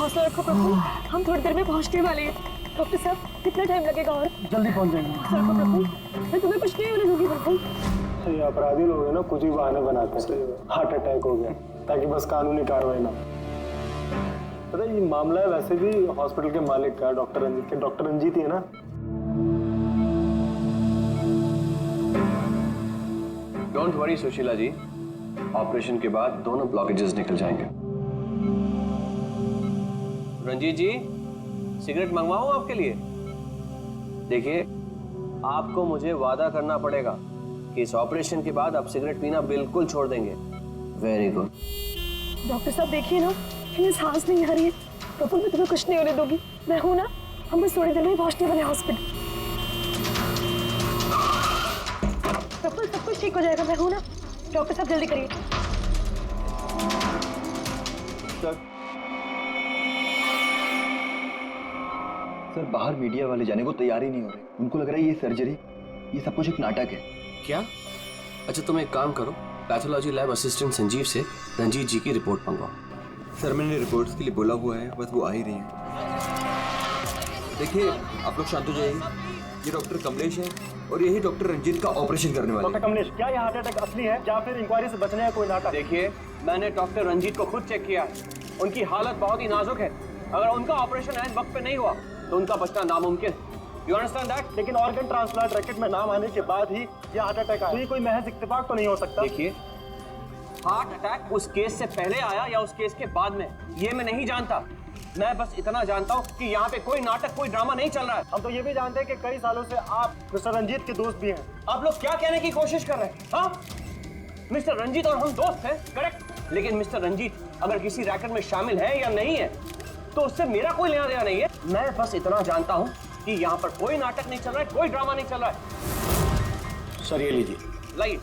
हौसला रखो प्रफुल्ल, हम थोड़ी देर में पहुंचने वाले हैं। डॉक्टर साहब कितना टाइम लगेगा और? जल्दी पहुंच जाएंगे। हौसला रखो प्रफुल्ल, मैं तुम्हें कुछ नहीं होने दूंगी प्रफुल्ल। ये अपराधी लोग हैं ना, कुछ ही बहाने बनाते हैं। हार्ट अटैक हो गया ताकि बस कानूनी कार्रवाई ना। पता है ये मामला है वैसे भी हॉस्पिटल के मालिक का, डॉक्टर रंजीत के। डॉक्टर रंजीत ही है ना? Don't worry Sushila ji, operation के बाद दोनों ब्लॉकेजेस निकल जाएंगे। रंजीत जी, सिगरेट मंगवाऊं आपके लिए? देखिए, आपको मुझे वादा करना पड़ेगा कि इस ऑपरेशन के बाद आप सिगरेट पीना बिल्कुल छोड़ देंगे। Very good. डॉक्टर साहब देखिए ना, इन्हें सांस नहीं आ रही है। प्रफुल्ल मैं तुम्हें कुछ नहीं होने दूंगी, मैं हूं ना। हम बस थोड़ी देर में पहुंचने वाले हॉस्पिटल। प्रफुल्ल सब कुछ ठीक हो जाएगा, मैं हूं ना। डॉक्टर साहब जल्दी करिए। सर बाहर मीडिया वाले जाने को तैयार ही नहीं हो रहे। उनको लग रहा है ये सर्जरी, ये सब कुछ एक नाटक है। क्या? अच्छा तुम एक काम करो, पैथोलॉजी लैब असिस्टेंट संजीव से रंजीत जी की रिपोर्ट मंगवाओ। सर मैंने रिपोर्ट्स के लिए बोला हुआ है, बस वो आ ही रही हैं। देखिए आप लोग शांत हो जाइए। ये डॉक्टर कमलेश है और यही डॉक्टर रंजीत का ऑपरेशन करने वाले हैं। डॉक्टर कमलेश, क्या ये हार्ट अटैक असली है या फिर इंक्वायरी से बचने का कोई नाटक? देखिए, मैंने डॉक्टर रंजीत को खुद चेक किया है। उनकी हालत बहुत ही नाजुक है। अगर उनका ऑपरेशन ऐन वक्त पे नहीं हुआ तो उनका बचना नामुमकिन। You understand that? लेकिन ऑर्गन ट्रांसप्लांट रैकेट में नाम आने के बाद ही ये हार्ट अटैक आया, तो ये कोई महज इत्तेफाक तो नहीं हो सकता। देखिए, हार्ट अटैक उस केस से पहले आया या उस केस के बाद में, ये मैं नहीं जानता। मैं बस इतना जानता हूँ कि यहाँ पे कोई नाटक, कोई ड्रामा नहीं चल रहा है। हम तो ये भी जानते हैं कि कई सालों से आप मिस्टर रंजीत के दोस्त भी हैं। आप लोग क्या कहने की कोशिश कर रहे हैं? हाँ, मिस्टर रंजीत और हम दोस्त हैं, करेक्ट। लेकिन मिस्टर रंजीत अगर किसी रैकेट में शामिल है या नहीं है तो उससे मेरा कोई लेना देना नहीं है। मैं बस इतना जानता हूँ कि यहाँ पर कोई नाटक नहीं चल रहा है, कोई ड्रामा नहीं चल रहा है। सर ये लीजिए। लाइए,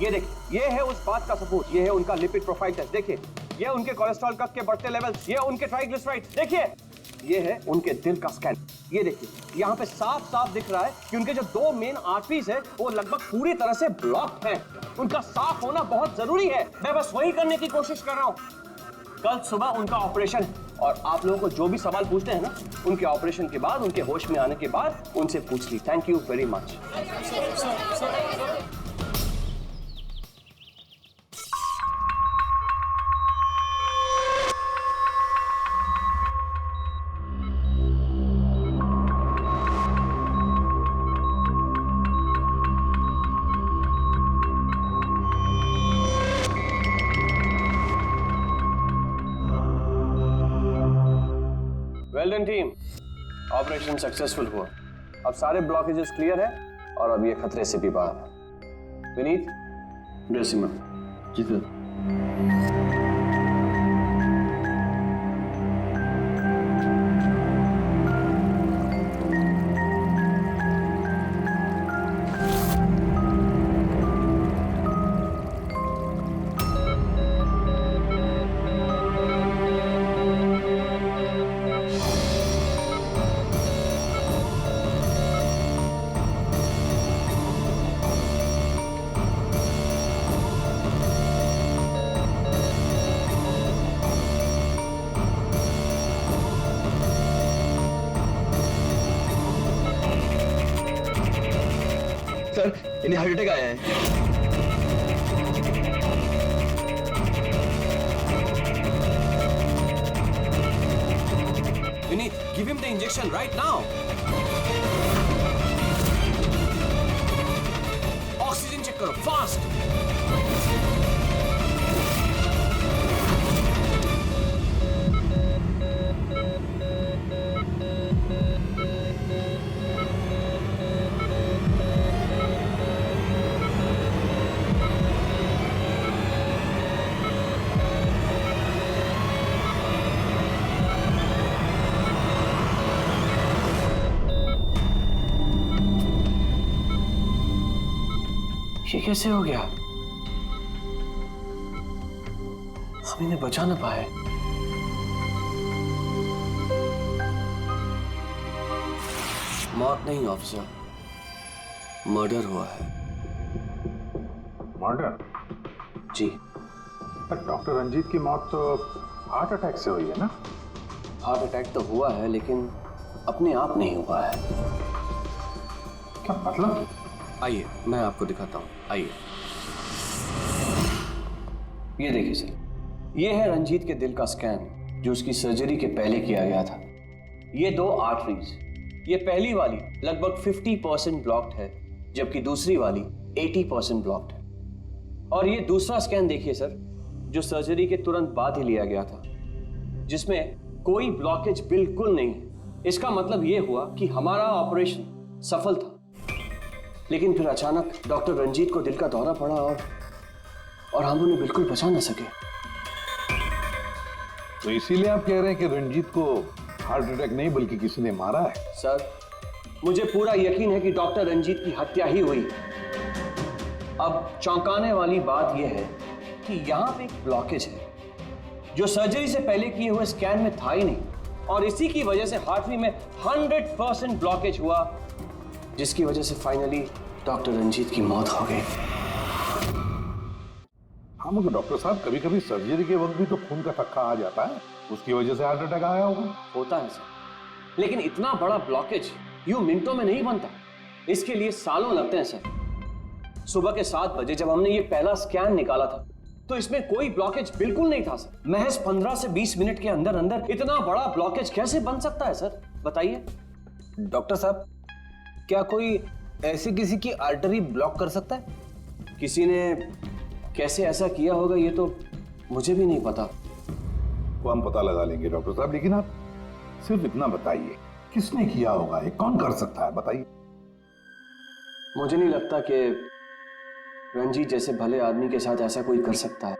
ये देखिए, ये है उस बात का सबूत। ये है उनका लिपिड प्रोफाइल टेस्ट। देखिए, ये उनके कोलेस्ट्रॉल कप के बढ़ते लेवल्स, ये उनके ट्राइग्लिसराइड्स। देखिए, ये है उनके दिल का स्कैन। ये देखिए, यहाँ पे साफ साफ दिख रहा है कि उनके जो दो मेन आर्टरीज है वो लगभग पूरी तरह से ब्लॉक्ड हैं। उनका साफ होना बहुत जरूरी है। मैं बस वही करने की कोशिश कर रहा हूँ। कल सुबह उनका ऑपरेशन, और आप लोगों को जो भी सवाल पूछते हैं ना, उनके ऑपरेशन के बाद, उनके होश में आने के बाद उनसे पूछ ली। Thank you very much. Well done team, operation successful हुआ। अब सारे ब्लॉकेजेस क्लियर है और अब ये खतरे से भी बाहर है। विनीत, ड्रेसिंग में। जी सर। सर इन्हें हार्ट अटैक आया है। Vineet, give him the injection right now. Oxygen check करो फास्ट। ये कैसे हो गया? हम इन्हें बचा ना पाए। मौत नहीं ऑफिसर, मर्डर हुआ है। मर्डर? जी। पर डॉक्टर रंजीत की मौत तो हार्ट अटैक से हुई है ना? हार्ट अटैक तो हुआ है, लेकिन अपने आप नहीं हुआ है। क्या मतलब? आइए मैं आपको दिखाता हूँ, आइए। ये देखिए सर, ये है रंजीत के दिल का स्कैन जो उसकी सर्जरी के पहले किया गया था। ये 2 आर्टरीज, ये पहली वाली लगभग 50% ब्लॉक्ड है, जबकि दूसरी वाली 80% ब्लॉक्ड है। और ये दूसरा स्कैन देखिए सर, जो सर्जरी के तुरंत बाद ही लिया गया था, जिसमें कोई ब्लॉकेज बिल्कुल नहीं है। इसका मतलब ये हुआ कि हमारा ऑपरेशन सफल था। लेकिन फिर अचानक डॉक्टर रंजीत को दिल का दौरा पड़ा और हम उन्हें बिल्कुल बचा ना सके। तो इसीलिए आप कह रहे हैं कि रंजीत को हार्ट अटैक नहीं बल्कि किसी ने मारा है? सर, मुझे पूरा यकीन है कि डॉक्टर रंजीत की हत्या ही हुई। अब चौंकाने वाली बात यह है कि यहां पे एक ब्लॉकेज है जो सर्जरी से पहले किए हुए स्कैन में था ही नहीं, और इसी की वजह से हार्टरी में 100% ब्लॉकेज हुआ, जिसकी वजह से फाइनली डॉक्टर रंजीत की मौत हो गई। हाँ मगर डॉक्टर साहब, कभी कभी सर्जरी के वक्त भी तो खून का थक्का आ जाता है, उसकी वजह से हार्ट अटैक आया होगा। होता है सर, लेकिन इतना बड़ा ब्लॉकेज यूं मिनटों में नहीं बनता, इसके लिए सालों लगते हैं सर। सुबह के 7 बजे जब हमने ये पहला स्कैन निकाला था तो इसमें कोई ब्लॉकेज बिल्कुल नहीं था सर। महज 15 से 20 मिनट के अंदर अंदर इतना बड़ा ब्लॉकेज कैसे बन सकता है सर, बताइए। डॉक्टर साहब, क्या कोई ऐसी किसी की आर्टरी ब्लॉक कर सकता है? किसी ने कैसे ऐसा किया होगा ये तो मुझे भी नहीं पता। वो हम पता लगा लेंगे डॉक्टर साहब, लेकिन आप सिर्फ इतना बताइए, किसने किया होगा, ये कौन कर सकता है, बताइए। मुझे नहीं लगता कि रंजीत जैसे भले आदमी के साथ ऐसा कोई कर सकता है।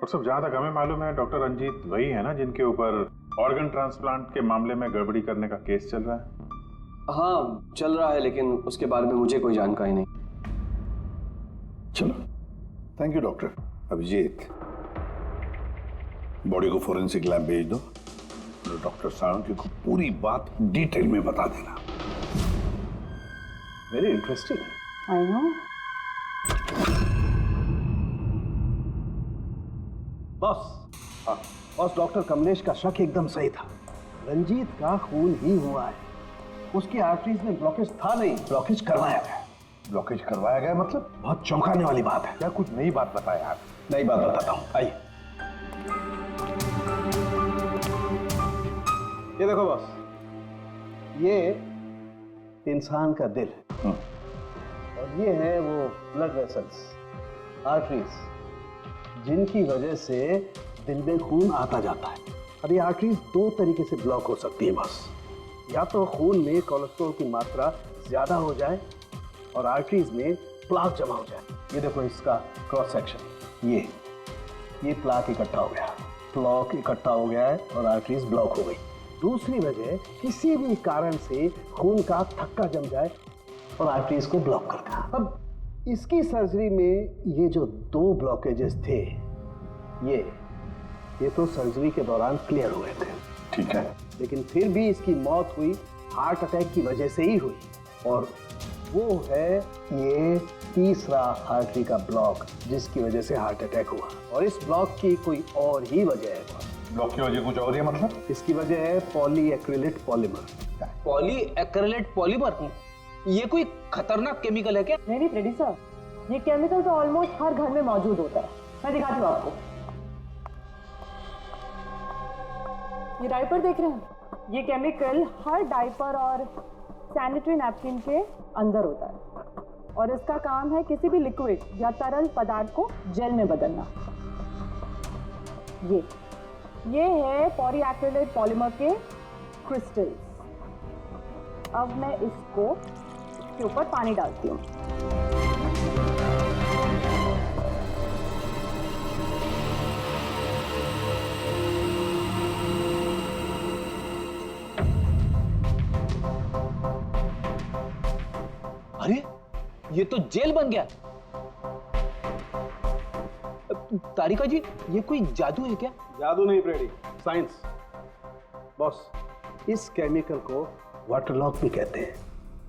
और सब जहां तक हमें मालूम है, डॉक्टर रंजीत वही है ना जिनके ऊपर ऑर्गन ट्रांसप्लांट के मामले में गड़बड़ी करने का केस चल रहा है? हाँ चल रहा है, लेकिन उसके बारे में मुझे कोई जानकारी नहीं। चलो, thank you doctor. Abhijeet, body को फोरेंसिक लैब भेज दो, डॉक्टर साळुंखे को पूरी बात डिटेल में बता देना। Very interesting. I know. Boss, doctor Kamlesh का शक एकदम सही था। रंजीत का खून ही हुआ है, उसकी आर्टरीज में ब्लॉकेज था नहीं, ब्लॉकेज करवाया गया। ब्लॉकेज करवाया गया मतलब? बहुत चौंकाने वाली बात है। क्या कुछ नई बात बताया आप? नई बात बताता हूँ, आइए। ये देखो बॉस, ये इंसान का दिल है और ये है वो ब्लड वेसल्स, आर्टरीज, जिनकी वजह से दिल में खून आता जाता है। अब ये आर्टरीज 2 तरीके से ब्लॉक हो सकती है बॉस। या तो खून में कोलेस्ट्रॉल की मात्रा ज्यादा हो जाए और आर्टरीज में प्लाक जमा हो जाए। ये देखो इसका क्रॉस सेक्शन, ये प्लाक इकट्ठा हो गया, प्लाक इकट्ठा हो गया है और आर्टरीज ब्लॉक हो गई। दूसरी वजह, किसी भी कारण से खून का थक्का जम जाए और आर्टरीज को ब्लॉक कर दे। अब इसकी सर्जरी में ये जो 2 ब्लॉकेजेस थे, ये तो सर्जरी के दौरान क्लियर हुए थे, ठीक है, लेकिन फिर भी इसकी मौत हुई हार्ट अटैक की वजह से ही हुई। और वो है ये तीसरा आर्टरी का ब्लॉक, जिसकी वजह से हार्ट अटैक हुआ। और इस ब्लॉक की कोई और ही वजह है। ब्लॉक की वजह कुछ और है मतलब? इसकी वजह है पॉलीएक्रिलेट पॉलीमर। Polyacrylate polymer? ये कोई खतरनाक केमिकल है क्या? नहीं प्रेडी सर, ये केमिकल तो ऑलमोस्ट हर घर में मौजूद होता है। मैं दिखाती हूँ आपको। ये डायपर देख रहे हैं? ये केमिकल हर डायपर और सैनिटरी नैपकिन के अंदर होता है और इसका काम है किसी भी लिक्विड या तरल पदार्थ को जेल में बदलना। ये है पॉलीएक्रिलेट पॉलीमर के क्रिस्टल्स। अब मैं इसको इसके ऊपर पानी डालती हूँ। अरे ये तो जेल बन गया। तारिका जी, ये कोई जादू है क्या? जादू नहीं प्रेडी, साइंस। बॉस, इस केमिकल को वाटर लॉक भी कहते हैं।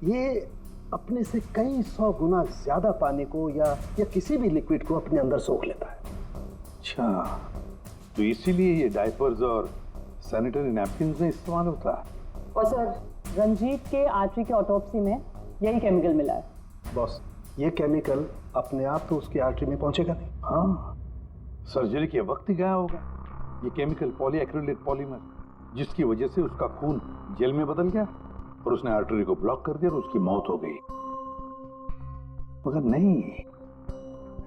ये अपने से कई 100 गुना ज्यादा पानी को या किसी भी लिक्विड को अपने अंदर सोख लेता है। अच्छा, तो इसीलिए ये डायपर्स और सैनिटरी नैपकिन में इस्तेमाल होता है। और सर रंजीत के आर्टरी के ऑटोप्सी में यही केमिकल मिला है। बॉस, ये केमिकल अपने आप तो उसकी आर्टरी में पहुंचेगा नहीं। हाँ, सर्जरी के वक्त ही गया होगा। ये केमिकल पॉलीएक्रिलेट पॉलीमर, जिसकी वजह से उसका खून जेल में बदल गया और उसने आर्टरी को ब्लॉक कर दिया और उसकी मौत हो गई। मगर नहीं,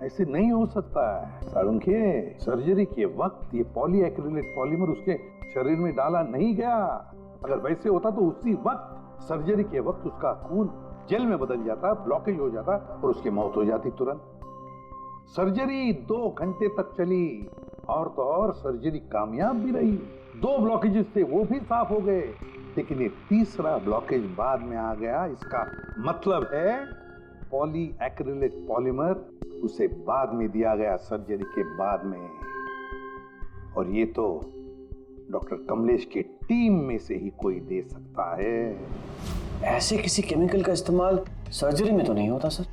ऐसे नहीं हो सकता है साळुंखे। सर्जरी के वक्त ये पॉलीएक्रिलेट पॉलीमर उसके शरीर में डाला नहीं गया। अगर वैसे होता तो उसी वक्त सर्जरी के वक्त उसका खून जेल में बदल जाता, ब्लॉकेज हो जाता और उसकी मौत हो जाती तुरंत। सर्जरी 2 घंटे तक चली और तो और सर्जरी कामयाब भी रही। 2 ब्लॉकेजेस थे, वो भी साफ हो गए, लेकिन ये तीसरा ब्लॉकेज बाद में आ गया। इसका मतलब है पॉलीएक्रिलेट पॉलीमर उसे बाद में दिया गया, सर्जरी के बाद में। और ये तो डॉक्टर कमलेश की टीम में से ही कोई दे सकता है। ऐसे किसी केमिकल का इस्तेमाल सर्जरी में तो नहीं होता सर।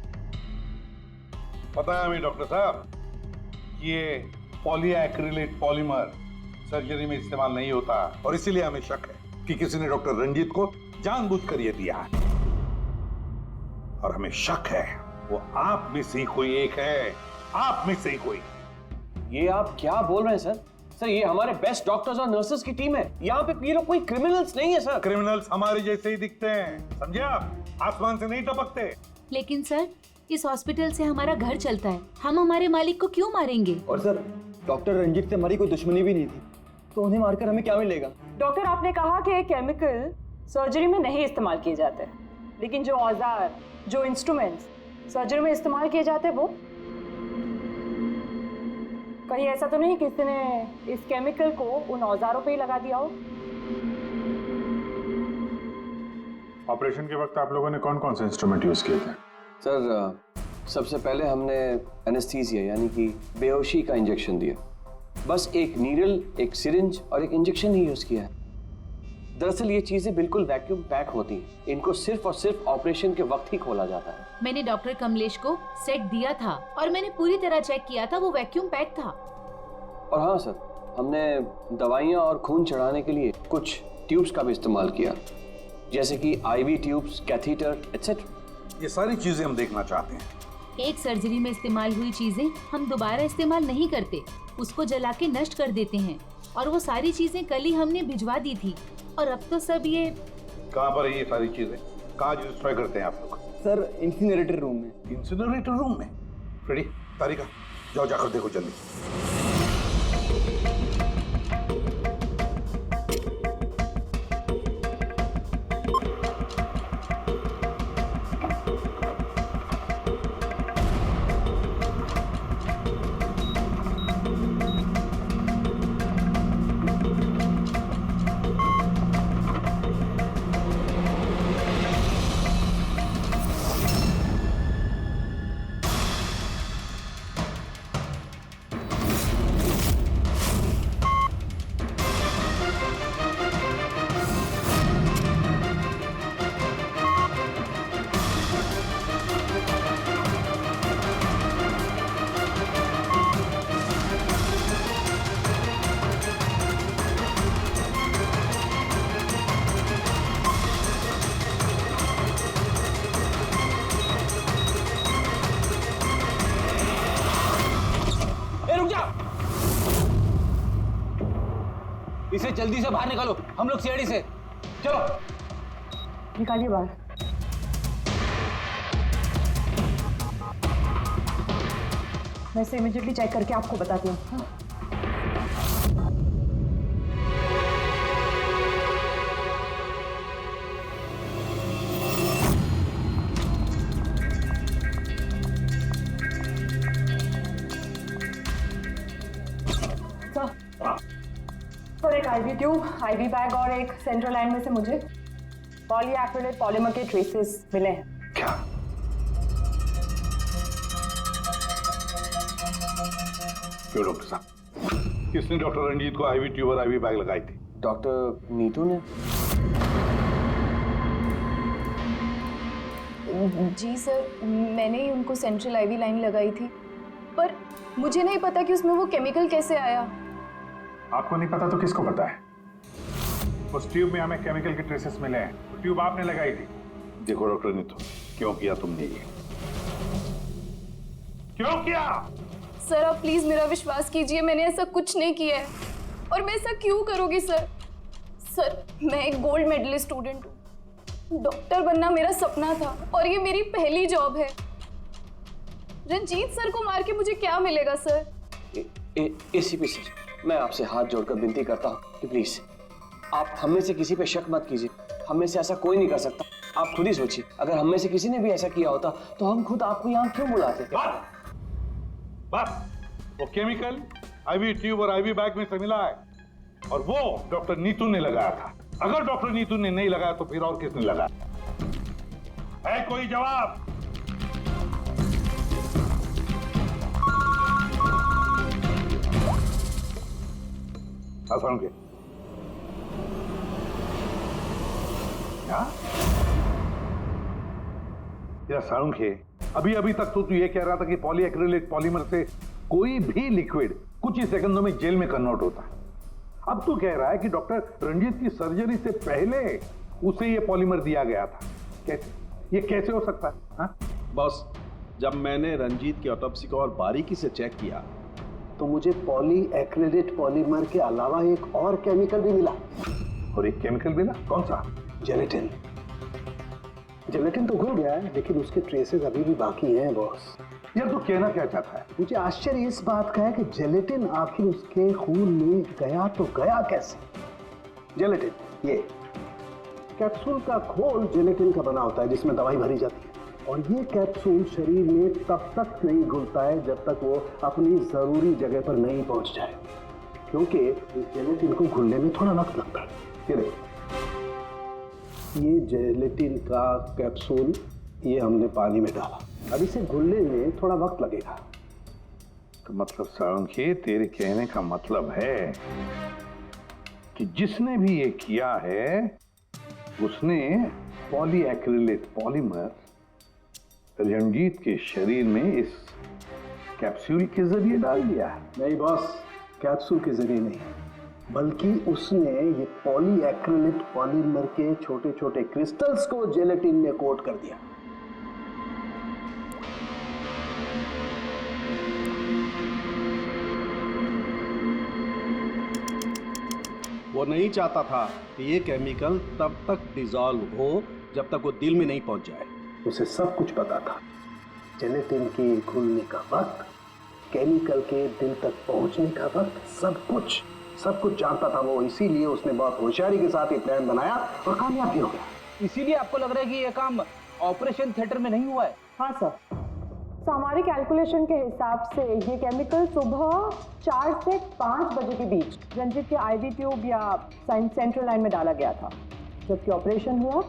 पता है हमें डॉक्टर साहब, ये पॉलीएक्रिलेट पॉलीमर सर्जरी में इस्तेमाल नहीं होता और इसीलिए हमें शक है कि किसी ने डॉक्टर रंजीत को जानबूझकर ये दिया है। और हमें शक है वो आप में से ही कोई एक है, आप में से ही कोई। ये आप क्या बोल रहे हैं सर? सर ये हमारे बेस्ट डॉक्टर्स और नर्सेस की टीम है। यहाँ पे ये लोग कोई क्रिमिनल्स नहीं है सर। क्रिमिनल्स हमारे जैसे ही दिखते हैं, समझे आप? आसमान से नहीं टपकते। लेकिन सर इस हॉस्पिटल से हमारा घर चलता है, हम हमारे मालिक को क्यों मारेंगे? और सर डॉक्टर रंजीत से हमारी कोई दुश्मनी भी नहीं थी, तो उन्हें मारकर हमें क्या मिलेगा? डॉक्टर आपने कहा कि ये केमिकल सर्जरी में नहीं इस्तेमाल किए जाते, लेकिन जो औजार, जो इंस्ट्रूमेंट्स सर्जरी में इस्तेमाल किए जाते हैं वो कहीं ऐसा तो नहीं किसी ने इस केमिकल को उन औजारों पे ही लगा दिया हो? ऑपरेशन के वक्त आप लोगों ने कौन कौन से इंस्ट्रूमेंट यूज किए थे? सर सबसे पहले हमने एनेस्थीसिया यानी कि बेहोशी का इंजेक्शन दिया। बस एक नीडल, एक सिरिंज और एक इंजेक्शन ही यूज किया है। दरअसल ये चीजें बिल्कुल वैक्यूम पैक होती हैं। इनको सिर्फ और सिर्फ ऑपरेशन के वक्त ही खोला जाता है। मैंने डॉक्टर कमलेश को सेट दिया था और मैंने पूरी तरह चेक किया था, वो वैक्यूम पैक था। और हाँ सर, हमने दवाइयाँ और खून चढ़ाने के लिए कुछ ट्यूब्स का भी इस्तेमाल किया, जैसे कि आईवी ट्यूब्स, कैथीटर एटसेट्रा। ये सारी चीजें हम देखना चाहते हैं। एक सर्जरी में इस्तेमाल हुई चीजें हम दोबारा इस्तेमाल नहीं करते, उसको जला के नष्ट कर देते हैं। और वो सारी चीजें कल ही हमने भिजवा दी थी और अब तो सब ये कहाँ पर है ये सारी चीजें? कहाँ डिस्ट्रॉय करते हैं आप लोग? सर इंसिनरेटर रूम में। इंसिनरेटर रूम में? फ्रेडी, तारिका, जाओ जाकर देखो जल्दी। इसे जल्दी से बाहर निकालो, हम लोग सीढ़ी से। चलो निकालिए बाहर। मैं इसे इमीडिएटली चेक करके आपको बताती हूँ। हाँ? और एक आईवी ट्यूब, आईवी बैग और एक सेंट्रल लाइन में से मुझे पॉलीएक्रिलेट पॉलीमर के ट्रेसेस मिले हैं। क्या? क्यों डॉक्टर साहब, किसने डॉक्टर रंजीत को आईवी ट्यूब और आईवी बैग लगाई थी? डॉक्टर नीतू ने। जी सर, मैंने ही उनको सेंट्रल आईवी लाइन लगाई थी, पर मुझे नहीं पता कि उसमें वो केमिकल कैसे आया। आपको नहीं पता तो किसको पता है? उस ट्यूब में हमें केमिकल के ट्रेसेस मिले हैं। वो ट्यूब आपने लगाई थी। देखो डॉक्टर नीतू, क्यों किया तुमने ये? क्यों किया? सर आप प्लीज मेरा विश्वास कीजिए, मैंने ऐसा कुछ नहीं किया है। और मैं ऐसा क्यों करूँगी सर? सर मैं एक गोल्ड मेडलिस्ट स्टूडेंट हूँ, डॉक्टर बनना मेरा सपना था और ये मेरी पहली जॉब है। रंजीत सर को मार के मुझे क्या मिलेगा सर? एसीपी सर, मैं आपसे हाथ जोड़कर विनती करता हूँ कि प्लीज आप हम में से किसी पे शक मत कीजिए। हम में से ऐसा कोई नहीं कर सकता। आप खुद ही सोचिए, अगर हम में से किसी ने भी ऐसा किया होता तो हम खुद आपको यहाँ क्यों बुलाते? बस वो केमिकल आईवी ट्यूब और आईवी बैग में से मिला है और वो डॉक्टर नीतू ने लगाया था। अगर डॉक्टर नीतू ने नहीं लगाया तो फिर और किसने लगाया? है कोई जवाब? आसान के क्या? या साळुंखे, अभी अभी तक तो तू ये कह रहा था कि पॉलीएक्रिलिक पॉलीमर से कोई भी लिक्विड कुछ ही सेकंडों में जेल में कन्वर्ट होता है। अब तू कह रहा है कि डॉक्टर रंजीत की सर्जरी से पहले उसे ये पॉलीमर दिया गया था। कैसे? ये कैसे हो सकता है? हाँ? बॉस, जब मैंने रंजीत की ऑटोप्सी को और बारीकी से चेक किया तो मुझे पॉलीएक्रिलेट पॉलीमर के अलावा एक और केमिकल भी मिला। और एक केमिकल मिला? कौन सा? जेलेटिन। जेलेटिन तो घुल गया है लेकिन उसके ट्रेसेस अभी भी बाकी हैं बॉस। यार तू कहना क्या चाहता है? मुझे आश्चर्य इस बात का है कि जेलेटिन आखिर उसके खून में गया तो गया कैसे? जेलेटिन, ये कैप्सूल का खोल जेलेटिन का बना होता है जिसमें दवाई भरी जाती है, और ये कैप्सूल शरीर में तब तक नहीं घुलता है जब तक वो अपनी जरूरी जगह पर नहीं पहुंच जाए, क्योंकि जेलेटिन को घुलने में थोड़ा वक्त लगता है। फिर ये जेलेटिन का कैप्सूल ये हमने पानी में डाला, अब इसे घुलने में थोड़ा वक्त लगेगा। तो मतलब साळुंखे, तेरे कहने का मतलब है कि जिसने भी ये किया है उसने पॉलीएक्रिलेट पॉलीमर रंजीत के शरीर में इस कैप्सूल के जरिए डाल दिया है। नहीं बॉस, कैप्सूल के जरिए नहीं, बल्कि उसने ये पॉलीएक्रिलेट पॉलीमर के छोटे छोटे क्रिस्टल्स को जेलेटिन में कोट कर दिया। वो नहीं चाहता था कि ये केमिकल तब तक डिसॉल्व हो जब तक वो दिल में नहीं पहुंच जाए। उसे सब कुछ पता था, जेलेटिन के घुलने का वक्त, केमिकल के दिल तक पहुंचने का वक्त, सब कुछ जानता था वो। इसीलिए उसने बहुत होशियारी के साथ ये प्लान बनाया और कामयाब भी हो गया। इसीलिए आपको लग रहा है कि ये काम ऑपरेशन थिएटर में नहीं हुआ है? हाँ सर, तो हमारे कैलकुलेशन के हिसाब से ये केमिकल सुबह 4 से 5 बजे के बीच रंजीत के आईवी ट्यूब या सेंट्रल लाइन में डाला गया था, जबकि ऑपरेशन हुआ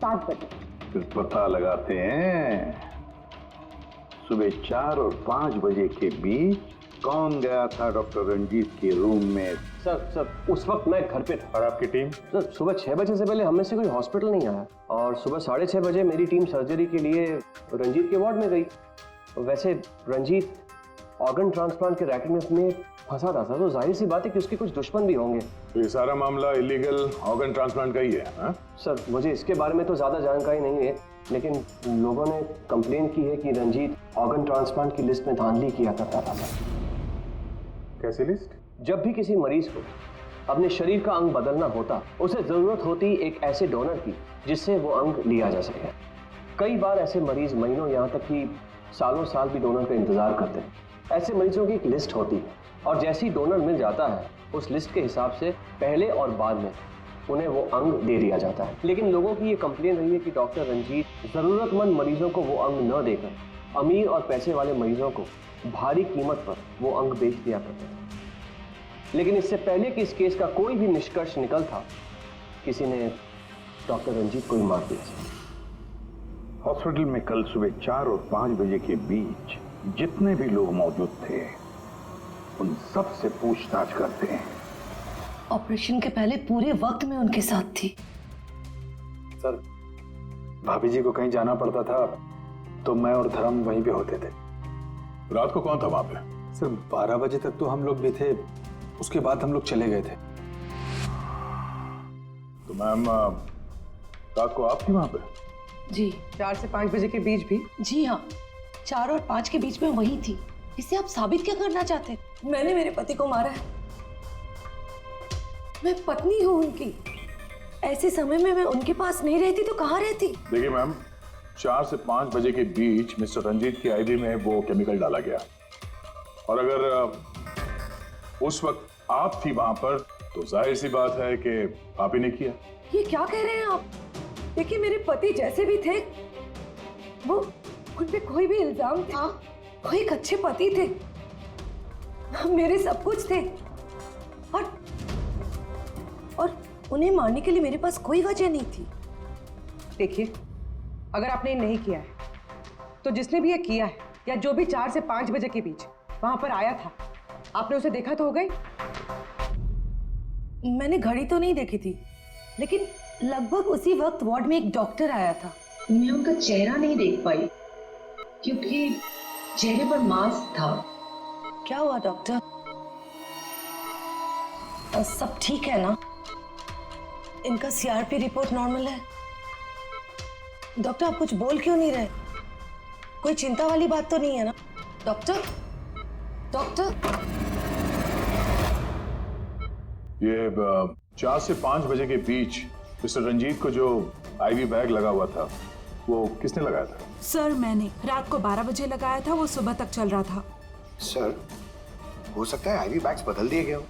7 बजे। फिर पता लगाते हैं सुबह 4 और 5 बजे के बीच कौन गया था डॉक्टर रंजीत के रूम में। सर उस वक्त मैं घर पे था। और आपकी टीम? सर सुबह 6 बजे से पहले हमें से कोई हॉस्पिटल नहीं आया और सुबह 6:30 बजे मेरी टीम सर्जरी के लिए रंजीत के वार्ड में गई। वैसे रंजीत ऑर्गन ट्रांसप्लांट के रैकेट में फंसा था सर, तो जाहिर सी बात है कि उसके कुछ दुश्मन भी होंगे। तो ये सारा मामला इलीगल ऑर्गन ट्रांसप्लांट का ही है? हाँ? सर मुझे इसके बारे में तो ज़्यादा जानकारी नहीं है, लेकिन लोगों ने कंप्लेन की है कि रंजीत ऑर्गन ट्रांसप्लांट की लिस्ट में धांधली किया करता था सर। कैसी लिस्ट? जब भी किसी मरीज को अपने शरीर का अंग बदलना होता, उसे जरूरत होती एक ऐसे डोनर की जिससे वो अंग लिया जा सके। कई बार ऐसे मरीज महीनों यहाँ तक कि सालों साल भी डोनर का इंतजार करते हैं। ऐसे मरीजों की एक लिस्ट होती है और जैसे ही डोनर मिल जाता है उस लिस्ट के हिसाब से पहले और बाद में उन्हें वो अंग दे दिया जाता है। लेकिन लोगों की ये कंप्लेन रही है कि डॉक्टर रंजीत जरूरतमंद मरीजों को वो अंग न देकर अमीर और पैसे वाले मरीजों को भारी कीमत पर वो अंग बेच दिया करते थे। लेकिन इससे पहले कि इस केस का कोई भी निष्कर्ष निकल था, किसी ने डॉक्टर रंजीत को ही मार दिया। हॉस्पिटल में कल सुबह 4 और 5 बजे के बीच जितने भी लोग मौजूद थे उन सब से पूछताछ करते हैं। ऑपरेशन के पहले पूरे वक्त में उनके साथ थी। सर भाभी जी को कहीं जाना पड़ता था तो मैं और धर्म वहीं पे होते थे। रात को कौन था वहां पे? सर 12 बजे तक तो हम लोग भी थे, उसके बाद हम लोग चले गए थे। तो मैम रात को आप थी वहां पे? जी 4 से 5 बजे के बीच भी? जी हाँ, 4 और 5 के बीच में वही थी। इससे आप साबित क्या करना चाहते हैं? मैंने मेरे पति को मारा है, मैं पत्नी हूँ उनकी। ऐसे समय में मैं उनके पास नहीं रहती तो कहाँ रहती? देखिए मैम, 4 से 5 बजे के बीच मिस्टर रंजीत की आईवी में वो केमिकल डाला गया, और अगर उस वक्त आप थी वहां पर तो जाहिर सी बात है कि आप ही ने किया। ये क्या कह रहे हैं आप? देखिए मेरे पति जैसे भी थे, वो उन पे कोई भी इल्जाम था, वो एक अच्छे पति थे, मेरे सब कुछ थे, और उन्हें मारने के लिए मेरे पास कोई वजह नहीं थी। देखिए, अगर आपने नहीं किया है तो जिसने भी ये किया है, या जो भी 4 से 5 बजे के बीच वहां पर आया था, आपने उसे देखा तो हो गई? मैंने घड़ी तो नहीं देखी थी, लेकिन लगभग उसी वक्त वार्ड में एक डॉक्टर आया था। मैं उनका चेहरा नहीं देख पाई क्योंकि चेहरे पर मास्क था। क्या हुआ डॉक्टर? सब ठीक है ना? इनका सीआरपी रिपोर्ट नॉर्मल है। डॉक्टर आप कुछ बोल क्यों नहीं रहे? कोई चिंता वाली बात तो नहीं है ना? डॉक्टर डॉक्टर ये 4 से 5 बजे के बीच मिस्टर रंजीत को जो आईवी बैग लगा हुआ था, वो किसने लगाया था? सर मैंने रात को 12 बजे लगाया था, वो सुबह तक चल रहा था। सर, हो सकता है आईवी बैग्स बदल दिए गए हो।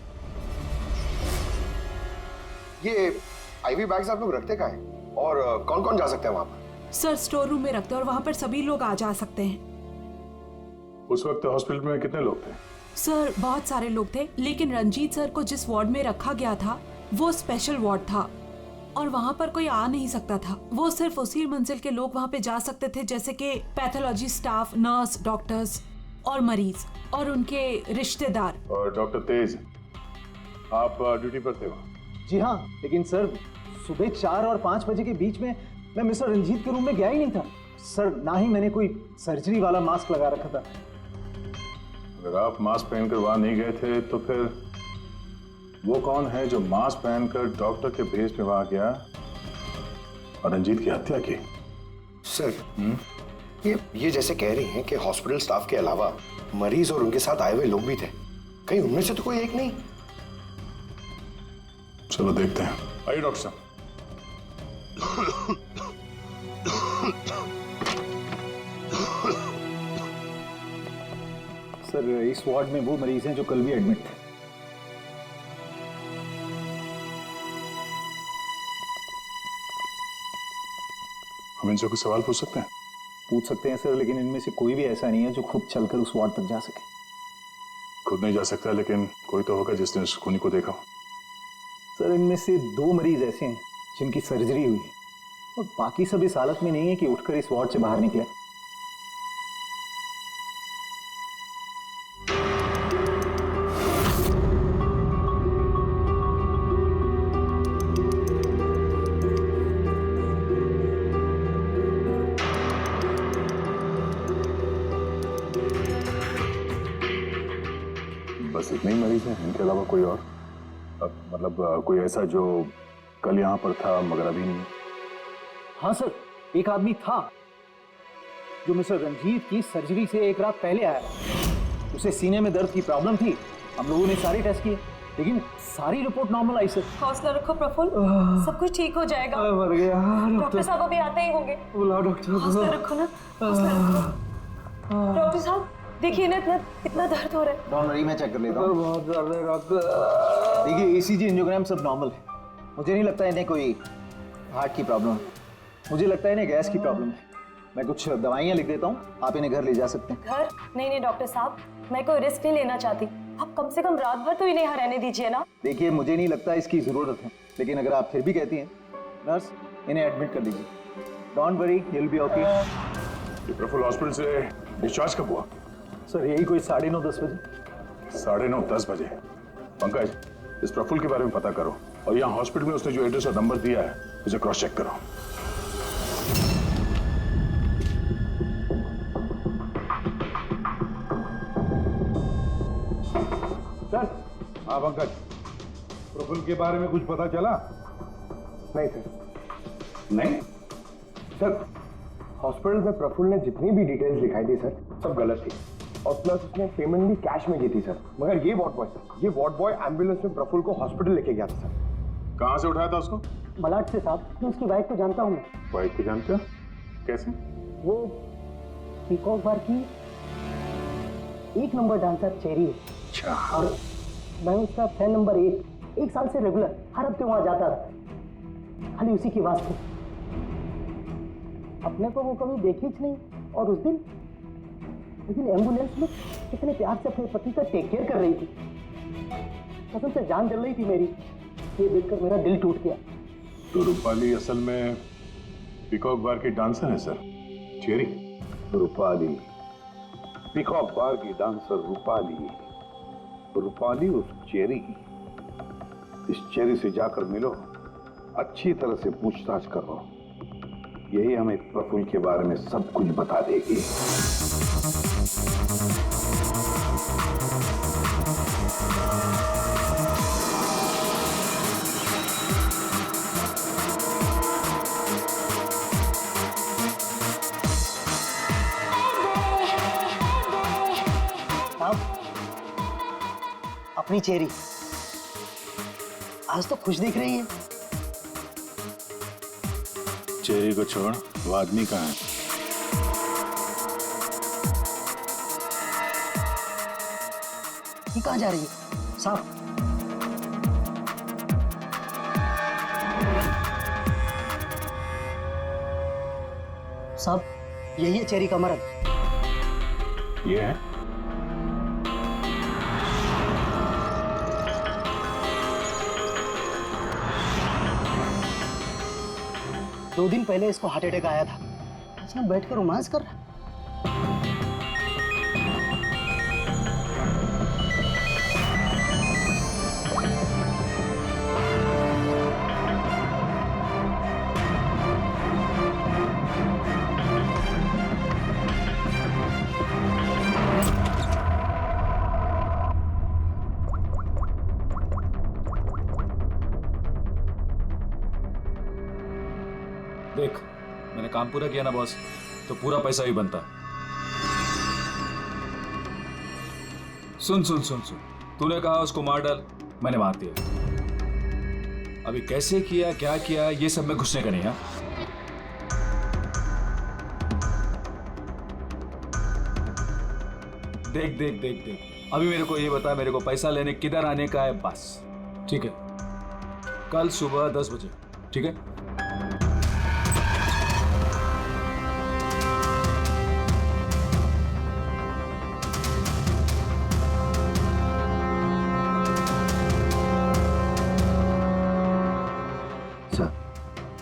ये आईवी बैग्स आप लोग रखते कहाँ हैं? और कौन कौन जा सकता है वहां पर? सर स्टोर रूम में रखते हैं और वहां पर सभी लोग आ जा सकते हैं। उस वक्त हॉस्पिटल में कितने लोग थे? सर बहुत सारे लोग थे, लेकिन रंजीत सर को जिस वार्ड में रखा गया था वो स्पेशल वार्ड था और वहां पर कोई आ नहीं सकता था। वो सिर्फ उसी मंजिल के लोग वहां पे जा सकते थे, जैसे कि पैथोलॉजी स्टाफ, नर्स, डॉक्टर्स और मरीज और उनके रिश्तेदार। और डॉक्टर तेज, आप ड्यूटी पर थे वहाँ? जी हाँ, लेकिन सर सुबह 4 और 5 बजे के बीच में मैं मिस्टर रंजीत के रूम में गया ही नहीं था सर। ना ही मैंने कोई सर्जरी वाला मास्क लगा रखा था। अगर आप मास्क पहनकर वहां नहीं गए थे तो फिर वो कौन है जो मास्क पहनकर डॉक्टर के भेस में वहां गया और रंजीत की हत्या की? सर ये जैसे कह रही हैं कि हॉस्पिटल स्टाफ के अलावा मरीज और उनके साथ आए हुए लोग भी थे, कहीं उनमें से तो कोई एक नहीं? चलो देखते हैं। आइए डॉक्टर साहब। सर इस वार्ड में वो मरीज हैं जो कल भी एडमिट थे। हम इनसे कुछ सवाल पूछ सकते हैं? पूछ सकते हैं सर, लेकिन इनमें से कोई भी ऐसा नहीं है जो खुद चलकर उस वार्ड तक जा सके। खुद नहीं जा सकता, लेकिन कोई तो होगा जिसने उस खूनी को देखा। सर इनमें से 2 मरीज ऐसे हैं जिनकी सर्जरी हुई है और बाकी सब इस हालत में नहीं है कि उठकर इस वार्ड से बाहर निकले। बस इतने ही मरीज हैं, इनके अलावा कोई और? मतलब कोई ऐसा जो कल यहाँ पर था मगर अभी नहीं? हाँ सर, एक आदमी था जो मिस्टर रंजीत की सर्जरी से एक रात पहले आया। उसे सीने में दर्द की प्रॉब्लम थी। हम लोगों ने सारे टेस्ट किए, लेकिन सारी रिपोर्ट नॉर्मल आई सर। हौसला रखो प्रफुल्ल, सब कुछ ठीक हो जाएगा। मर गया डॉक्टर साहब अभी आते ही होंगे। बुलाओ डॉक्टर। हौसला रखो ना, हौसला रखो। डॉक्टर साहब देखिए ना, इतना दर्द हो रहा है। डॉक्टर मैं चेक कर लेता हूँ। बहुत दर्द है डॉक्टर। देखिए ईसीजी, एंजियोग्राम सब नॉर्मल है। मुझे नहीं लगता इन्हें कोई हार्ट की प्रॉब्लम है। मुझे लगता है इन्हें गैस की प्रॉब्लम है। मैं कुछ दवाइयाँ लिख देता हूँ, आप इन्हें घर ले जा सकते हैं। घर? नहीं डॉक्टर साहब, मैं कोई रिस्क नहीं लेना चाहती। आप कम से कम रात भर तो इन्हें यहाँ रहने दीजिए ना। देखिए मुझे नहीं लगता इसकी जरूरत है, लेकिन अगर आप फिर भी कहती हैं, नर्स इन्हें एडमिट कर दीजिए। Don't worry, he will be okay. Praful hospital से डिस्चार्ज कब हुआ? सर यही कोई 9:30-10 बजे। 9:30-10 बजे। पंकज, इस प्रफुल्ल के बारे में पता करो और यहाँ हॉस्पिटल में उसने जो एड्रेस और नंबर दिया है उसे क्रॉस चेक करो। सर हाँ पंकज, प्रफुल्ल के बारे में कुछ पता चला? नहीं सर। नहीं सर, हॉस्पिटल में प्रफुल्ल ने जितनी भी डिटेल्स दिखाई थी सर, सब गलत थी। और प्लस उसने पेमेंट भी कैश में की थी सर। मगर ये वार्ड बॉय एम्बुलेंस में प्रफुल्ल को हॉस्पिटल लेके गया था सर। कहाँ से उठाया था उसको? मलाड से साहब। मैं उसकी वाइफ को जानता हूँ। वाइफ को जानते हो? कैसे? वो पीकॉक बार की 1 नंबर डांसर चेरी है। अच्छा। और मैं उसका फैन नंबर 1 साल से रेगुलर हर हफ्ते वहां जाता था, खाली उसी की वास्ते। अपने को वो कभी देखी ही नहीं। और उस दिन एम्बुलेंस में कितने प्यार से अपने पति का टेक केयर कर रही थी। कसम से जान जल रही थी मेरी। ये देखकर मेरा दिल टूट गया। तो रूपाली असल में पीकॉक बार की डांसर है सर, चेरी। रूपाली पीकॉक बार की डांसर रूपाली उस चेरी। इस चेरी से जाकर मिलो, अच्छी तरह से पूछताछ करो। यही हमें प्रफुल्ल के बारे में सब कुछ बता देगी। अपनी चेरी आज तो खुश दिख रही है। चेरी को छोड़, वो आदमी कहाँ है? ये कहाँ जा रही है साहब? साहब, यही है चेरी का मर्द। ये है? दो दिन पहले इसको हार्ट अटैक आया था। अच्छा, बैठकर रोमांस कर रहा। देख, मैंने काम पूरा किया ना बॉस, तो पूरा पैसा भी बनता है। सुन सुन सुन सुन, तूने कहा उसको मार डाल, मैंने मार दिया। अभी कैसे किया, क्या किया, ये सब में घुसने का नहीं है। देख देख देख देख, अभी मेरे को ये बता, मेरे को पैसा लेने किधर आने का है बस। ठीक है, कल सुबह 10 बजे, ठीक है?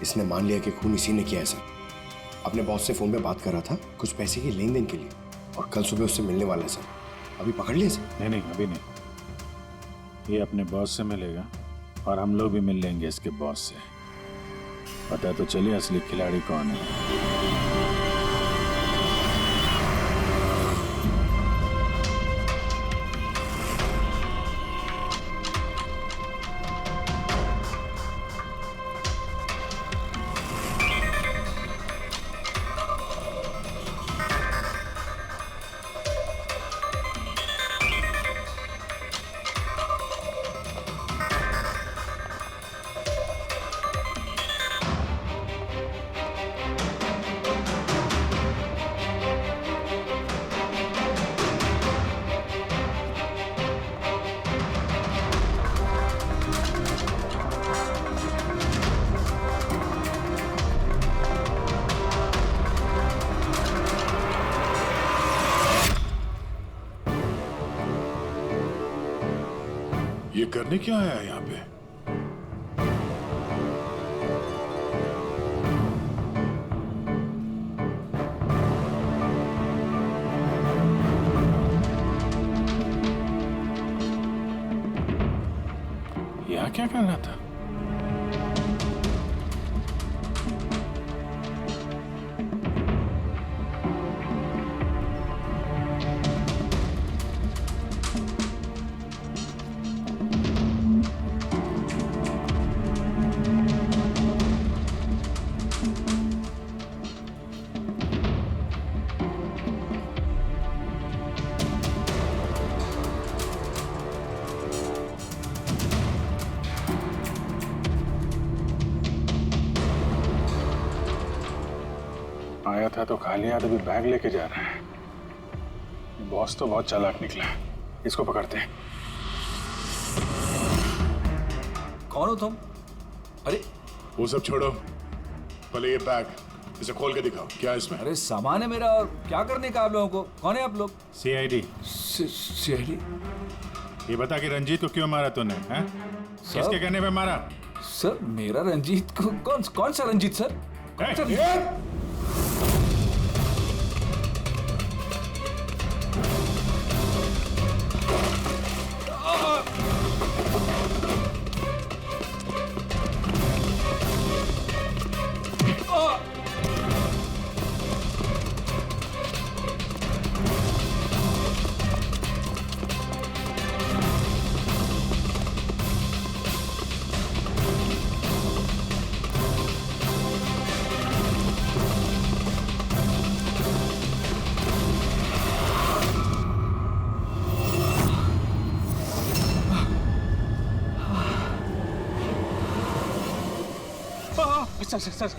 इसने मान लिया कि खून इसी ने किया है सर। अपने बॉस से फोन पे बात कर रहा था कुछ पैसे की लेन देन के लिए, और कल सुबह उससे मिलने वाला है सर। अभी पकड़ लिया सर? नहीं, अभी नहीं। ये अपने बॉस से मिलेगा और हम लोग भी मिल लेंगे इसके बॉस से। पता तो चलिए असली खिलाड़ी कौन है। ये करने क्या आया है यहाँ पे? यहाँ क्या कर रहा था? गया था तो खाली हाथ अभी बैग लेके जा रहा है। बॉस तो बहुत चालाक निकला। इसको पकड़ते हैं। कौन हो तुम? अरे वो सब छोड़ो, पहले ये बैग इसे खोल के दिखाओ, क्या है इसमें? अरे सामान है मेरा, और क्या करने का आप लोगों को? कौन है आप लोग? सीआईडी। सीआईडी? ये बता कि रंजीत को क्यों मारा तूने? हैं? किसके कहने पे मारा? सर मेरा रंजीत को कौन सा रंजीत सर? कौन सा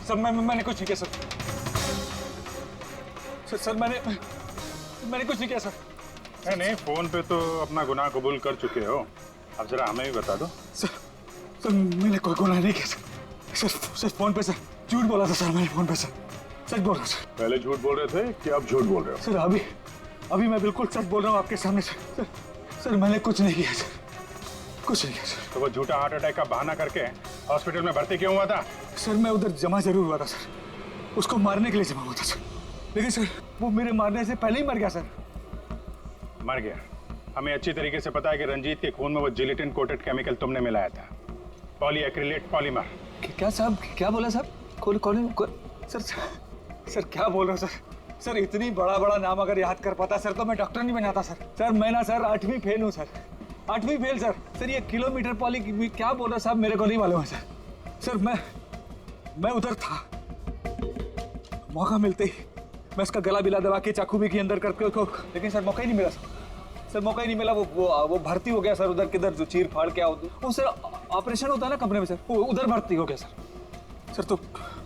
सर मैंने कुछ नहीं किया सर मैंने कुछ नहीं किया सर। नहीं, फोन पे तो अपना गुनाह कबूल कर चुके हो, अब जरा हमें भी बता दो। सर मैंने कोई गुनाह नहीं किया सर फोन पे सर झूठ बोला था सर, मैंने फोन पे सच बोल रहा हूँ सर। पहले झूठ बोल रहे थे कि अब झूठ बोल रहे हो? सर अभी मैं बिल्कुल सच बोल रहा हूँ आपके सामने सर मैंने कुछ नहीं किया सर, कुछ नहीं किया सर। तो वो झूठा हार्ट अटैक का बहाना करके हॉस्पिटल में भर्ती क्यों हुआ था? सर मैं उधर जमा जरूर हुआ था सर, उसको मारने के लिए जमा हुआ था सर, लेकिन सर वो मेरे मारने से पहले ही मर गया सर। मर गया? हमें अच्छी तरीके से पता है कि रंजीत के खून में वो जिलेटिन कोटेड केमिकल तुमने मिलाया था, पॉलीएक्रिलेट पॉलीमर। क्या साहब, क्या बोला साहब? सर क्या बोल रहे हो सर इतनी बड़ा नाम अगर याद कर पाता सर तो मैं डॉक्टर नहीं बनाता सर मैं ना सर 8वीं फेल हूँ सर, 8वीं फेल सर ये किलोमीटर पॉली क्या बोल रहे साहब, मेरे को नहीं मालूम है सर मैं उधर था, मौका मिलते ही मैं उसका गला बिला दबा के चाकू भी के अंदर करके लेकिन सर मौका ही नहीं मिला सर मौका ही नहीं मिला। वो भर्ती हो गया सर उधर, किधर जो चीर फाड़ क्या होती वो सर ऑपरेशन होता है ना कमरे में सर, वो उधर भर्ती हो गया सर तो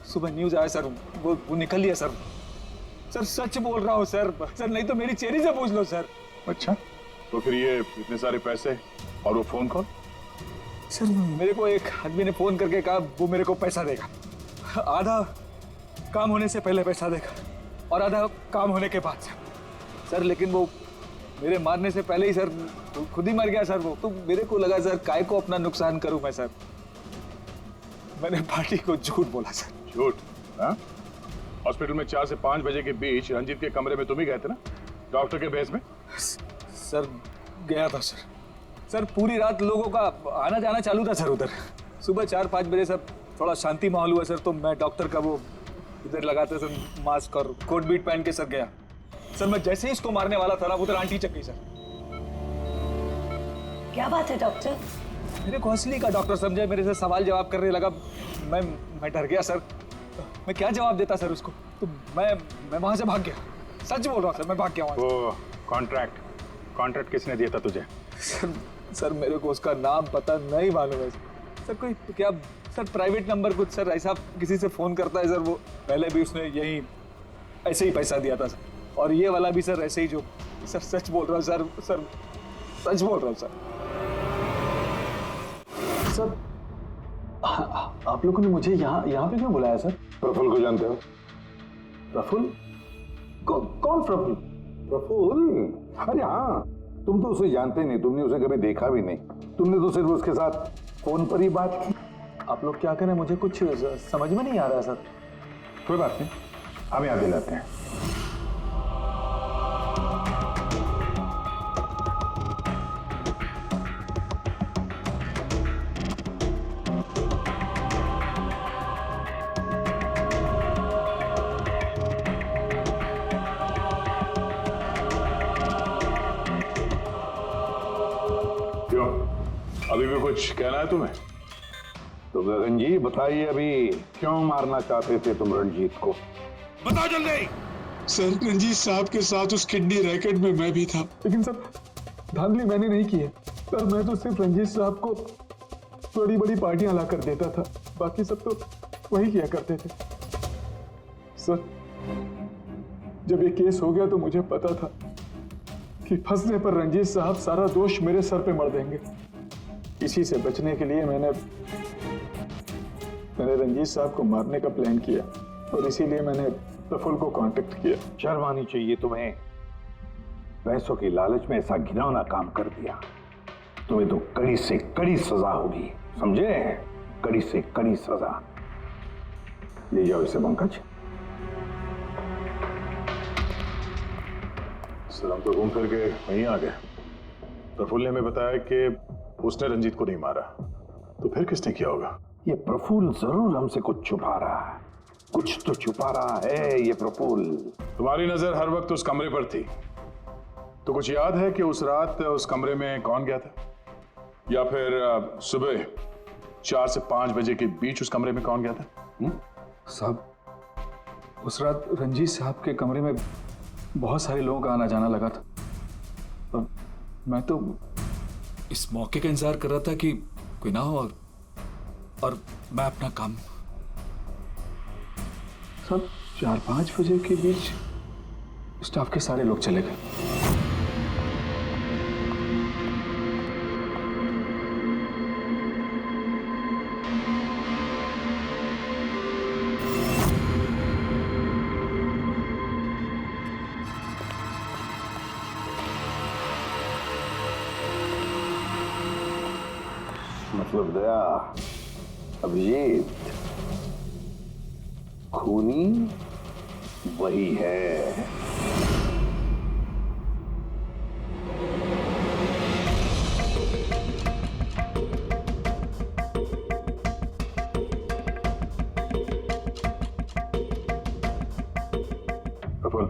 सुबह न्यूज आया सर, वो निकल लिया सर सच बोल रहा हूँ सर नहीं तो मेरी चेहरे से पूछ लो सर। अच्छा, तो फिर ये इतने सारे पैसे और वो फोन कॉल? सर मेरे को एक आदमी ने फोन करके कहा वो मेरे को पैसा देगा, आधा काम होने से पहले पैसा देगा और आधा काम होने के बाद सर लेकिन वो मेरे मारने से पहले ही सर खुद ही मर गया सर वो, तो मेरे को लगा सर काय को अपना नुकसान करूं मैं सर, मैंने पार्टी को झूठ बोला सर। झूठ? हाँ, हॉस्पिटल में 4 से 5 बजे के बीच रंजीत के कमरे में तुम ही गए थे ना डॉक्टर के भेस में? सर गया था सर पूरी रात लोगों का आना जाना चालू था सर उधर, सुबह 4-5 बजे सर थोड़ा शांति माहौल हुआ सर तो मैं डॉक्टर का वो इधर लगाते सर मास्क और कोट बीट पहन के सर गया सर, मैं जैसे ही इसको मारने वाला था ना उधर आंटी चक गई सर। क्या बात है डॉक्टर? मेरे को असली का डॉक्टर समझे, मेरे से सवाल जवाब करने लगा, मैं डर गया सर, मैं क्या जवाब देता सर उसको, तो मैं वहां से भाग गया, सच बोल रहा हूँ सर मैं भाग गया वहां। वो कॉन्ट्रैक्ट किसने दिया था तुझे? सर मेरे को उसका नाम पता नहीं मालूम है सर, कोई क्या सर प्राइवेट नंबर कुछ सर ऐसा किसी से फोन करता है सर, वो पहले भी उसने यही ऐसे ही पैसा दिया था सर, और ये वाला भी सर ऐसे ही जो सर सच बोल रहा हूँ सर सच बोल रहा हूँ सर आप लोगों ने मुझे यहाँ पे क्यों बुलाया सर? प्रफुल्ल को जानते हो? प्रफुल्ल? कौन प्रफुल्ल? प्रफुल्ल? अरे हाँ, तुम तो उसे जानते नहीं, तुमने उसे कभी देखा भी नहीं, तुमने तो सिर्फ उसके साथ फोन पर ही बात की। आप लोग क्या करें, मुझे कुछ समझ में नहीं आ रहा है सर। कोई बात नहीं, हम याद दिलाते हैं। अभी भी कुछ कहना है तुम्हें? तो गगन जी बताइए, अभी क्यों मारना चाहते थे तुम रंजीत को? बताओ जल्दी। सर रंजीत साहब के साथ उस किडनी रैकेट में मैं भी था। लेकिन सर धांधली मैंने नहीं की है सर, मैं तो सिर्फ रंजीत साहब को बड़ी बड़ी पार्टियां ला कर देता था, बाकी सब तो वही किया करते थे सर। जब ये केस हो गया तो मुझे पता था कि फंसने पर रंजीत साहब सारा दोष मेरे सर पे मढ़ देंगे। इसी से बचने के लिए मैंने रंजीत साहब को मारने का प्लान किया और इसीलिए मैंने प्रफुल्ल को कांटेक्ट किया। शर्म आनी चाहिए तुम्हें। पैसों की लालच में ऐसा घिनौना काम कर दिया। तुम्हें तो कड़ी से कड़ी सजा होगी, समझे? कड़ी से कड़ी सजा। ले जाओ इसे पंकज। सर हम तो घूम फिर के वहीं आ गए। प्रफुल्ल ने हमें बताया कि उसने रंजीत को नहीं मारा, तो फिर किसने किया होगा? ये प्रफुल्ल जरूर हमसे कुछ छुपा रहा है। कुछ तो छुपा रहा है ये प्रफुल्ल। तुम्हारी नजर हर वक्त उस कमरे पर थी, तो कुछ याद है कि उस रात उस कमरे में कौन गया था? या फिर सुबह 4 से 5 बजे के बीच उस कमरे में कौन गया था? साहब, उस रात रंजीत साहब के कमरे में बहुत सारे लोगों का आना जाना लगा था और मैं तो इस मौके का इंतजार कर रहा था कि कोई ना हो और मैं अपना काम। सब 4-5 बजे के बीच स्टाफ के सारे लोग चले गए। मतलब दया, अभिजीत, खूनी वही है। Praful,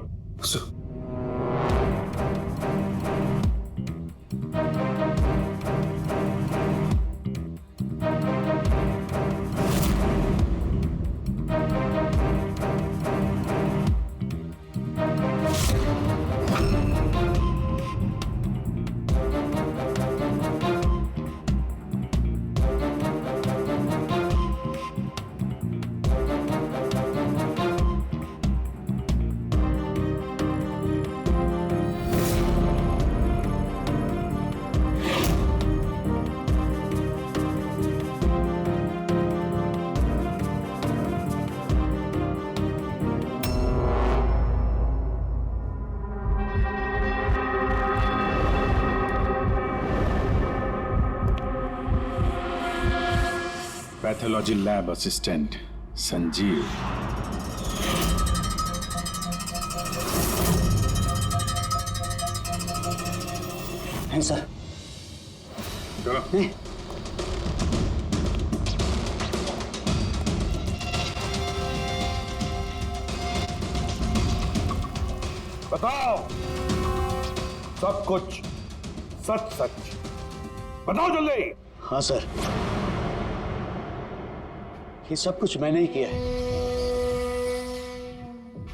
pathology lab assistant Sanjeev. हैं सर? चलो। बताओ सब कुछ सच सच बताओ जल्दी। हाँ सर, ये सब कुछ मैंने ही किया है।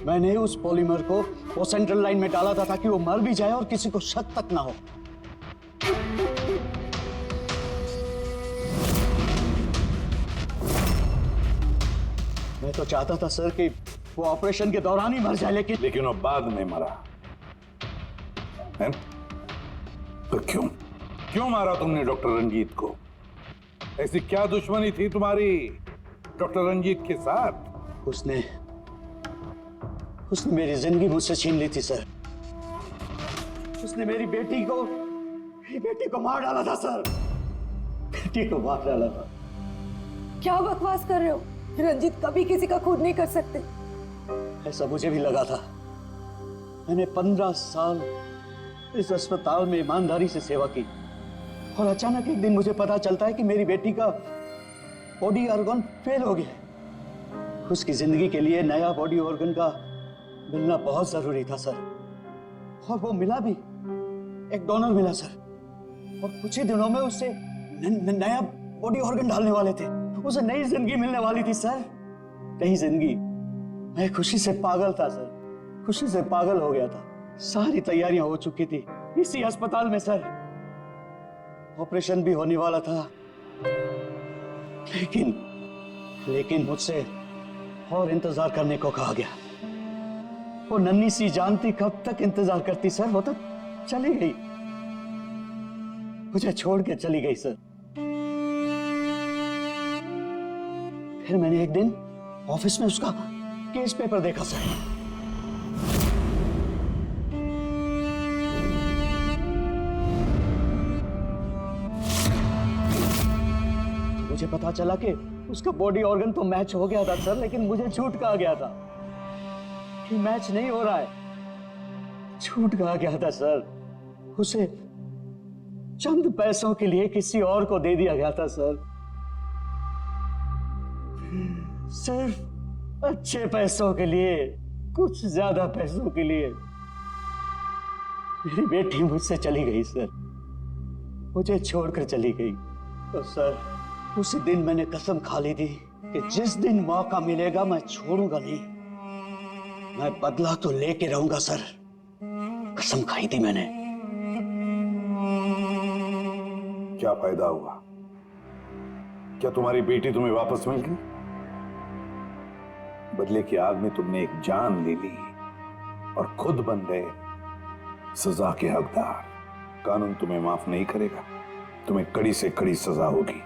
मैंने उस पॉलीमर को वो सेंट्रल लाइन में डाला था ताकि वो मर भी जाए और किसी को शक तक ना हो। मैं तो चाहता था सर कि वो ऑपरेशन के दौरान ही मर जाए, लेकिन वो बाद में मरा है? तो क्यों मारा तुमने डॉक्टर रंजीत को? ऐसी क्या दुश्मनी थी तुम्हारी डॉक्टर रंजीत के साथ? उसने मेरी जिंदगी मुझसे छीन ली थी सर। उसने मेरी बेटी को मार डाला था सर। बेटी को मार डाला था। क्या बकवास कर रहे हो? रंजीत कभी किसी का खून नहीं कर सकते। ऐसा मुझे भी लगा था। मैंने 15 साल इस अस्पताल में ईमानदारी से सेवा की और अचानक एक दिन मुझे पता चलता है कि मेरी बेटी का बॉडी ऑर्गन फेल हो गया। उसकी जिंदगी के लिए नया बॉडी ऑर्गन का मिलना बहुत जरूरी था सर, और वो मिला भी। एक डोनर मिला सर, और कुछ ही दिनों में उससे नया बॉडी ऑर्गन डालने वाले थे। उसे नई जिंदगी मिलने वाली थी सर, नई जिंदगी। मैं खुशी से पागल था सर, खुशी से पागल हो गया था। सारी तैयारियां हो चुकी थी इसी अस्पताल में सर। ऑपरेशन भी होने वाला था, लेकिन मुझसे और इंतजार करने को कहा गया। वो नन्ही सी जानती कब तक इंतजार करती सर, वो तो चली गई, मुझे छोड़ के चली गई सर। फिर मैंने एक दिन ऑफिस में उसका केस पेपर देखा सर। मुझे पता चला कि उसका बॉडी ऑर्गन तो मैच हो गया था सर, लेकिन मुझे झूठ कहा गया था कि मैच नहीं हो रहा है। झूठ कहा गया था सर, उसे चंद पैसों के लिए किसी और को दे दिया गया था सर, सिर्फ अच्छे पैसों के लिए, कुछ ज्यादा पैसों के लिए। मेरी बेटी मुझसे चली गई सर, मुझे छोड़कर चली गई। तो सर उसी दिन मैंने कसम खा ली थी कि जिस दिन मौका मिलेगा मैं छोड़ूंगा नहीं, मैं बदला तो लेके रहूंगा सर, कसम खाई थी मैंने। क्या फायदा हुआ? क्या तुम्हारी बेटी तुम्हें वापस मिल गई? बदले की आग में तुमने एक जान ले ली और खुद बन गए सजा के हकदार। कानून तुम्हें माफ नहीं करेगा, तुम्हें कड़ी से कड़ी सजा होगी।